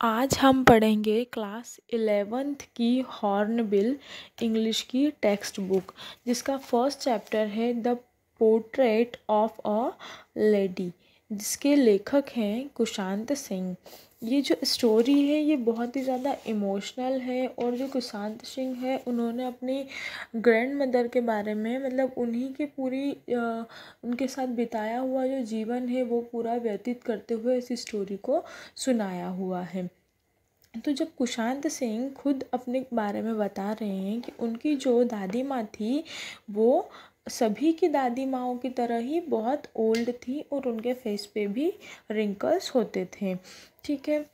आज हम पढ़ेंगे क्लास 11th की हॉर्नबिल इंग्लिश की टेक्स्ट बुक, जिसका फर्स्ट चैप्टर है the portrait of a lady, जिसके लेखक हैं कुशांत सिंह। ये जो स्टोरी है ये बहुत ही ज़्यादा इमोशनल है, और जो कुशांत सिंह है उन्होंने अपनी ग्रैंड मदर के बारे में, मतलब उन्हीं के पूरी उनके साथ बिताया हुआ जो जीवन है वो पूरा व्यतीत करते हुए इस स्टोरी को सुनाया हुआ है। तो जब कुशांत सिंह खुद अपने बारे में बता रहे हैं कि उनकी जो दादी माँ थी वो सभी की दादी माँओं की तरह ही बहुत ओल्ड थी, और उनके फेस पे भी रिंकल्स होते थे। ठीक है।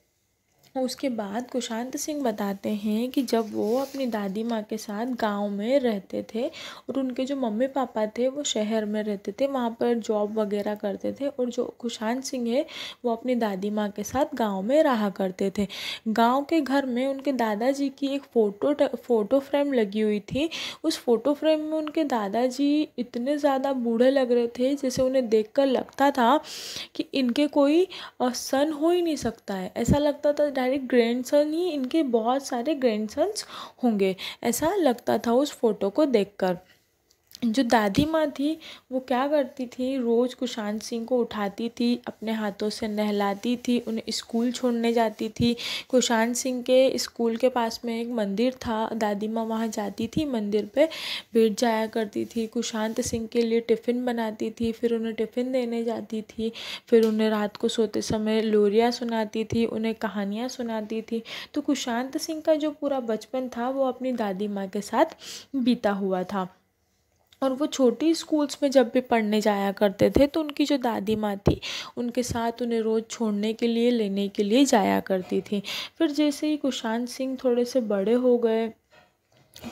उसके बाद कुशांत सिंह बताते हैं कि जब वो अपनी दादी माँ के साथ गांव में रहते थे, और उनके जो मम्मी पापा थे वो शहर में रहते थे, वहाँ पर जॉब वगैरह करते थे, और जो कुशांत सिंह है वो अपनी दादी माँ के साथ गांव में रहा करते थे। गांव के घर में उनके दादाजी की एक फ़ोटो फ्रेम लगी हुई थी। उस फ़ोटो फ्रेम में उनके दादाजी इतने ज़्यादा बूढ़े लग रहे थे, जैसे उन्हें देखकर लगता था कि इनके कोई सन हो ही नहीं सकता है। ऐसा लगता था डायरेक्ट ग्रैंडसन ही, इनके बहुत सारे ग्रैंडसन्स होंगे, ऐसा लगता था उस फोटो को देखकर। जो दादी माँ थी वो क्या करती थी, रोज़ कुशांत सिंह को उठाती थी, अपने हाथों से नहलाती थी, उन्हें स्कूल छोड़ने जाती थी। कुशांत सिंह के स्कूल के पास में एक मंदिर था, दादी माँ वहाँ जाती थी, मंदिर पे बैठ जाया करती थी, कुशांत सिंह के लिए टिफ़िन बनाती थी, फिर उन्हें टिफ़िन देने जाती थी, फिर उन्हें रात को सोते समय लोरियाँ सुनाती थी, उन्हें कहानियाँ सुनाती थी। तो कुशांत सिंह का जो पूरा बचपन था वो अपनी दादी माँ के साथ बीता हुआ था। और वो छोटी स्कूल्स में जब भी पढ़ने जाया करते थे तो उनकी जो दादी माँ थी उनके साथ उन्हें रोज़ छोड़ने के लिए, लेने के लिए जाया करती थी। फिर जैसे ही कुशांत सिंह थोड़े से बड़े हो गए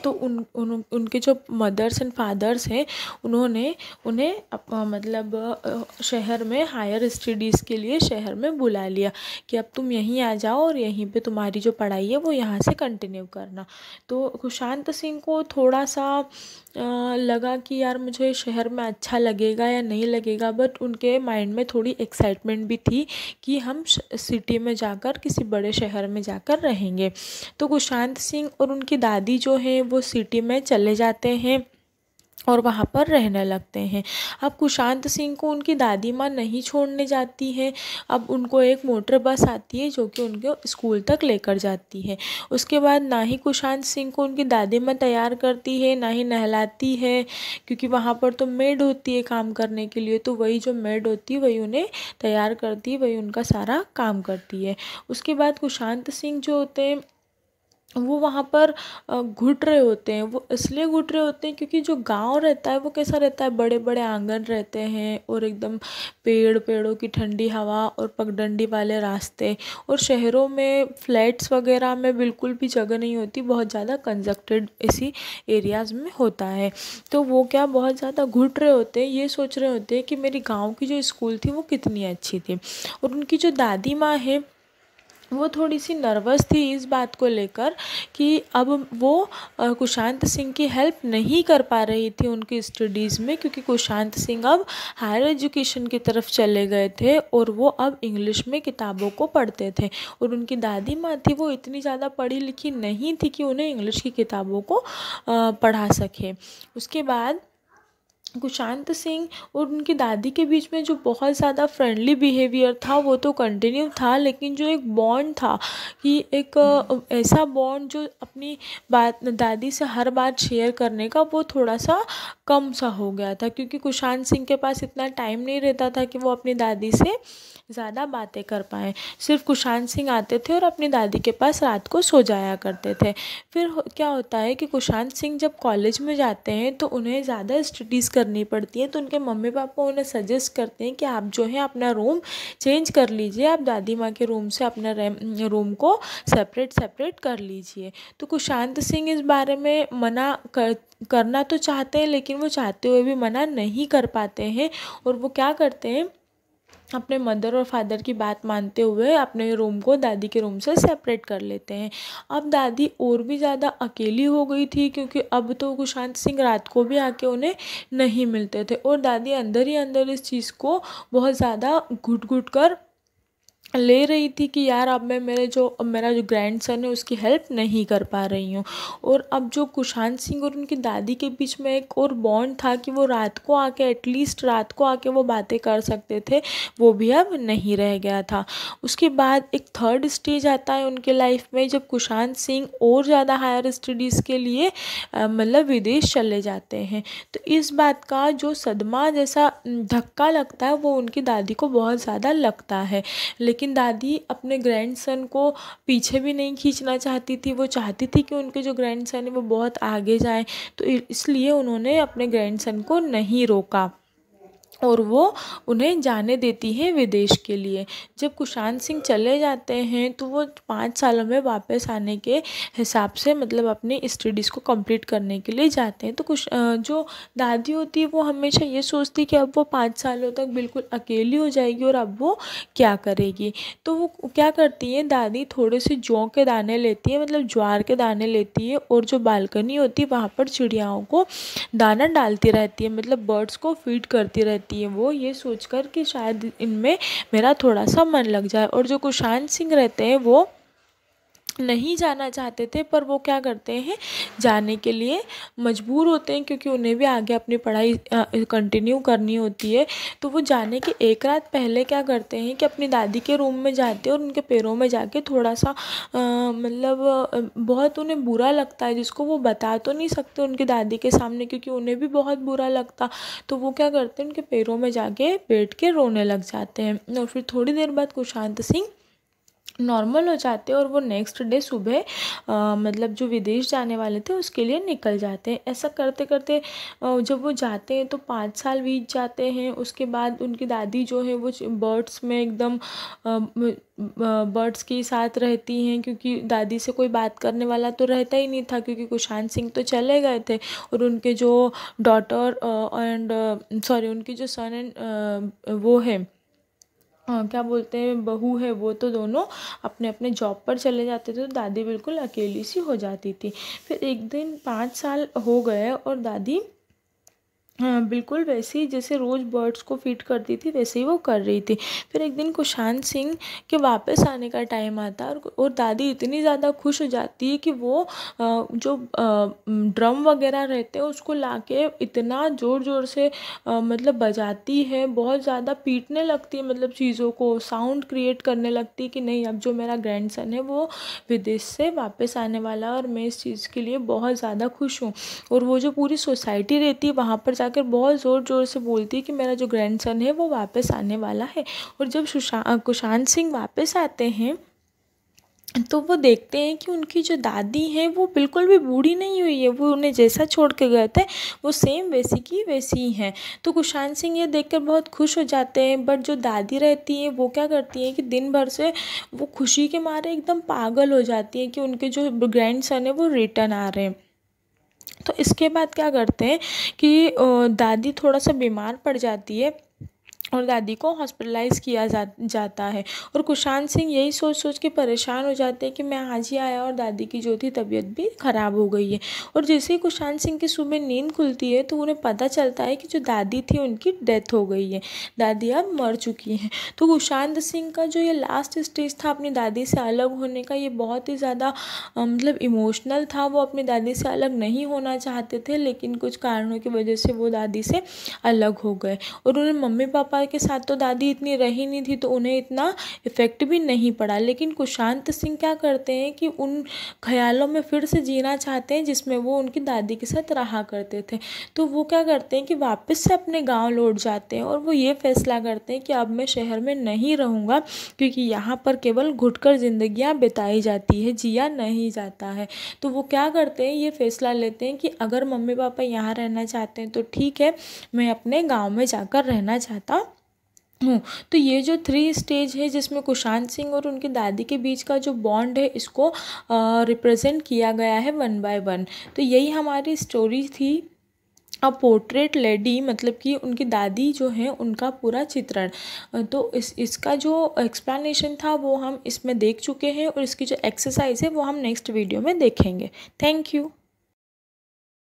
तो उनके जो मदर्स एंड फादर्स हैं उन्होंने उन्हें मतलब शहर में हायर स्टडीज़ के लिए शहर में बुला लिया कि अब तुम यहीं आ जाओ, और यहीं पे तुम्हारी जो पढ़ाई है वो यहाँ से कंटिन्यू करना। तो कुशांत सिंह को थोड़ा सा लगा कि यार मुझे शहर में अच्छा लगेगा या नहीं लगेगा, बट उनके माइंड में थोड़ी एक्साइटमेंट भी थी कि हम सिटी में जाकर, किसी बड़े शहर में जाकर रहेंगे। तो कुशांत सिंह और उनकी दादी जो है वो सिटी में चले जाते हैं और वहाँ पर रहने लगते हैं। अब कुशांत सिंह को उनकी दादी माँ नहीं छोड़ने जाती है। अब उनको एक मोटर बस आती है जो कि उनको स्कूल तक लेकर जाती है। उसके बाद ना ही कुशांत सिंह को उनकी दादी माँ तैयार करती है, ना ही नहलाती है, क्योंकि वहाँ पर तो मेड होती है काम करने के लिए, तो वही जो मेड होती है वही उन्हें तैयार करती है, वही उनका सारा काम करती है। उसके बाद कुशांत सिंह जो होते हैं वो वहाँ पर घुट रहे होते हैं। वो इसलिए घुट रहे होते हैं क्योंकि जो गांव रहता है वो कैसा रहता है, बड़े बड़े आंगन रहते हैं, और एकदम पेड़ों की ठंडी हवा और पगडंडी वाले रास्ते, और शहरों में फ्लैट्स वगैरह में बिल्कुल भी जगह नहीं होती, बहुत ज़्यादा कंजक्टेड ऐसी एरियाज़ में होता है। तो वो क्या बहुत ज़्यादा घुट रहे होते हैं, ये सोच रहे होते हैं कि मेरी गाँव की जो स्कूल थी वो कितनी अच्छी थी। और उनकी जो दादी माँ है वो थोड़ी सी नर्वस थी इस बात को लेकर कि अब वो कुशांत सिंह की हेल्प नहीं कर पा रही थी उनकी स्टडीज़ में, क्योंकि कुशांत सिंह अब हायर एजुकेशन की तरफ चले गए थे और वो अब इंग्लिश में किताबों को पढ़ते थे। और उनकी दादी माँ थी वो इतनी ज़्यादा पढ़ी लिखी नहीं थी कि उन्हें इंग्लिश की किताबों को पढ़ा सके। उसके बाद कुशांत सिंह और उनकी दादी के बीच में जो बहुत ज़्यादा फ्रेंडली बिहेवियर था वो तो कंटिन्यू था, लेकिन जो एक बॉन्ड था कि एक ऐसा बॉन्ड जो अपनी बात दादी से हर बात शेयर करने का, वो थोड़ा सा कम सा हो गया था, क्योंकि कुशांत सिंह के पास इतना टाइम नहीं रहता था कि वो अपनी दादी से ज़्यादा बातें कर पाएँ। सिर्फ कुशांत सिंह आते थे और अपनी दादी के पास रात को सो जाया करते थे। फिर क्या होता है कि कुशांत सिंह जब कॉलेज में जाते हैं तो उन्हें ज़्यादा स्टडीज़ करनी पड़ती है, तो उनके मम्मी पापा उन्हें सजेस्ट करते हैं कि आप जो है अपना रूम चेंज कर लीजिए, आप दादी माँ के रूम से अपना रूम को सेपरेट कर लीजिए। तो कुशांत सिंह इस बारे में करना तो चाहते हैं, लेकिन वो चाहते हुए भी मना नहीं कर पाते हैं, और वो क्या करते हैं, अपने मदर और फादर की बात मानते हुए अपने रूम को दादी के रूम से सेपरेट कर लेते हैं। अब दादी और भी ज़्यादा अकेली हो गई थी, क्योंकि अब तो कुशांत सिंह रात को भी आके उन्हें नहीं मिलते थे, और दादी अंदर ही अंदर इस चीज़ को बहुत ज़्यादा घुट घुट कर ले रही थी कि यार अब मैं मेरा जो ग्रैंडसन है उसकी हेल्प नहीं कर पा रही हूँ। और अब जो कुशांत सिंह और उनकी दादी के बीच में एक और बॉन्ड था कि वो रात को आके एटलीस्ट रात को आके वो बातें कर सकते थे, वो भी अब नहीं रह गया था। उसके बाद एक थर्ड स्टेज आता है उनके लाइफ में, जब कुशांत सिंह और ज़्यादा हायर स्टडीज़ के लिए मतलब विदेश चले जाते हैं। तो इस बात का जो सदमा जैसा धक्का लगता है वो उनकी दादी को बहुत ज़्यादा लगता है। लेकिन दादी अपने ग्रैंडसन को पीछे भी नहीं खींचना चाहती थी, वो चाहती थी कि उनके जो ग्रैंडसन है वो बहुत आगे जाएं। तो इसलिए उन्होंने अपने ग्रैंडसन को नहीं रोका और वो उन्हें जाने देती है विदेश के लिए। जब कुशांत सिंह चले जाते हैं तो वो 5 सालों में वापस आने के हिसाब से मतलब अपनी स्टडीज़ को कंप्लीट करने के लिए जाते हैं। तो जो दादी होती है वो हमेशा ये सोचती कि अब वो 5 सालों तक बिल्कुल अकेली हो जाएगी और अब वो क्या करेगी। तो वो क्या करती है, दादी थोड़े से जौ के दाने लेती है, मतलब ज्वार के दाने लेती है, और जो बालकनी होती है वहाँ पर चिड़ियाओं को दाना डालती रहती है, मतलब बर्ड्स को फीड करती रहती है, वो ये सोचकर कि शायद इनमें मेरा थोड़ा सा मन लग जाए। और जो कुशांत सिंह रहते हैं वो नहीं जाना चाहते थे, पर वो क्या करते हैं, जाने के लिए मजबूर होते हैं, क्योंकि उन्हें भी आगे अपनी पढ़ाई कंटिन्यू करनी होती है। तो वो जाने के एक रात पहले क्या करते हैं कि अपनी दादी के रूम में जाते हैं और उनके पैरों में जाके थोड़ा सा मतलब बहुत उन्हें बुरा लगता है, जिसको वो बता तो नहीं सकते उनकी दादी के सामने, क्योंकि उन्हें भी बहुत बुरा लगता। तो वो क्या करते हैं, उनके पैरों में जाके बैठ के रोने लग जाते हैं। और फिर थोड़ी देर बाद कुशांत सिंह नॉर्मल हो जाते हैं और वो नेक्स्ट डे सुबह मतलब जो विदेश जाने वाले थे उसके लिए निकल जाते हैं। ऐसा करते करते जब वो जाते हैं तो 5 साल बीत जाते हैं। उसके बाद उनकी दादी जो है वो बर्ड्स में एकदम बर्ड्स के साथ रहती हैं, क्योंकि दादी से कोई बात करने वाला तो रहता ही नहीं था, क्योंकि कुशांत सिंह तो चले गए थे। और उनके जो डॉटर एंड सॉरी उनकी जो सन एंड वो है क्या बोलते हैं बहू है, वो तो दोनों अपने अपने जॉब पर चले जाते थे। तो दादी बिल्कुल अकेली सी हो जाती थी। फिर एक दिन 5 साल हो गए और दादी बिल्कुल वैसे ही जैसे रोज़ बर्ड्स को फीड करती थी वैसे ही वो कर रही थी। फिर एक दिन कुशांत सिंह के वापस आने का टाइम आता है और दादी इतनी ज़्यादा खुश हो जाती है कि वो जो ड्रम वगैरह रहते हैं उसको लाके इतना ज़ोर ज़ोर से मतलब बजाती है, बहुत ज़्यादा पीटने लगती है, मतलब चीज़ों को साउंड क्रिएट करने लगती है कि नहीं, अब जो मेरा ग्रैंडसन है वो विदेश से वापस आने वाला है और मैं इस चीज़ के लिए बहुत ज़्यादा खुश हूँ। और वो जो पूरी सोसाइटी रहती है वहाँ पर जाकर बहुत ज़ोर ज़ोर से बोलती है कि मेरा जो ग्रैंडसन है वो वापस आने वाला है। और जब कुशांत सिंह वापस आते हैं तो वो देखते हैं कि उनकी जो दादी है वो बिल्कुल भी बूढ़ी नहीं हुई है, वो उन्हें जैसा छोड़ के गए थे वो सेम वैसी की वैसी ही हैं। तो कुशांत सिंह ये देखकर बहुत खुश हो जाते हैं। बट जो दादी रहती हैं वो क्या करती हैं कि दिन भर से वो खुशी के मारे एकदम पागल हो जाती हैं कि उनके जो ग्रैंडसन है वो रिटर्न आ रहे हैं। तो इसके बाद क्या करते हैं कि दादी थोड़ा सा बीमार पड़ जाती है और दादी को हॉस्पिटलाइज़ किया जाता है। और कुशांत सिंह यही सोच सोच के परेशान हो जाते हैं कि मैं आज ही आया और दादी की जो थी तबीयत भी ख़राब हो गई है। और जैसे ही कुशांत सिंह की सुबह नींद खुलती है तो उन्हें पता चलता है कि जो दादी थी उनकी डेथ हो गई है, दादी अब मर चुकी हैं। तो कुशांत सिंह का जो ये लास्ट स्टेज था अपनी दादी से अलग होने का, ये बहुत ही ज़्यादा मतलब इमोशनल था। वो अपनी दादी से अलग नहीं होना चाहते थे, लेकिन कुछ कारणों की वजह से वो दादी से अलग हो गए। और उन्हें मम्मी पापा के साथ तो दादी इतनी रही नहीं थी तो उन्हें इतना इफ़ेक्ट भी नहीं पड़ा। लेकिन कुशांत सिंह क्या करते हैं कि उन ख्यालों में फिर से जीना चाहते हैं जिसमें वो उनकी दादी के साथ रहा करते थे। तो वो क्या करते हैं कि वापस से अपने गांव लौट जाते हैं और वो ये फैसला करते हैं कि अब मैं शहर में नहीं रहूँगा, क्योंकि यहाँ पर केवल घुटकर जिंदगियाँ बिताई जाती है, जिया नहीं जाता है। तो वो क्या करते हैं, ये फैसला लेते हैं कि अगर मम्मी पापा यहाँ रहना चाहते हैं तो ठीक है, मैं अपने गाँव में जाकर रहना चाहता हूँ। तो ये जो 3 स्टेज है जिसमें कुशांत सिंह और उनकी दादी के बीच का जो बॉन्ड है इसको रिप्रेजेंट किया गया है 1 by 1। तो यही हमारी स्टोरी थी, अ पोर्ट्रेट लेडी, मतलब कि उनकी दादी जो है उनका पूरा चित्रण। तो इसका जो एक्सप्लेनेशन था वो हम इसमें देख चुके हैं और इसकी जो एक्सरसाइज है वो हम नेक्स्ट वीडियो में देखेंगे। Thank you.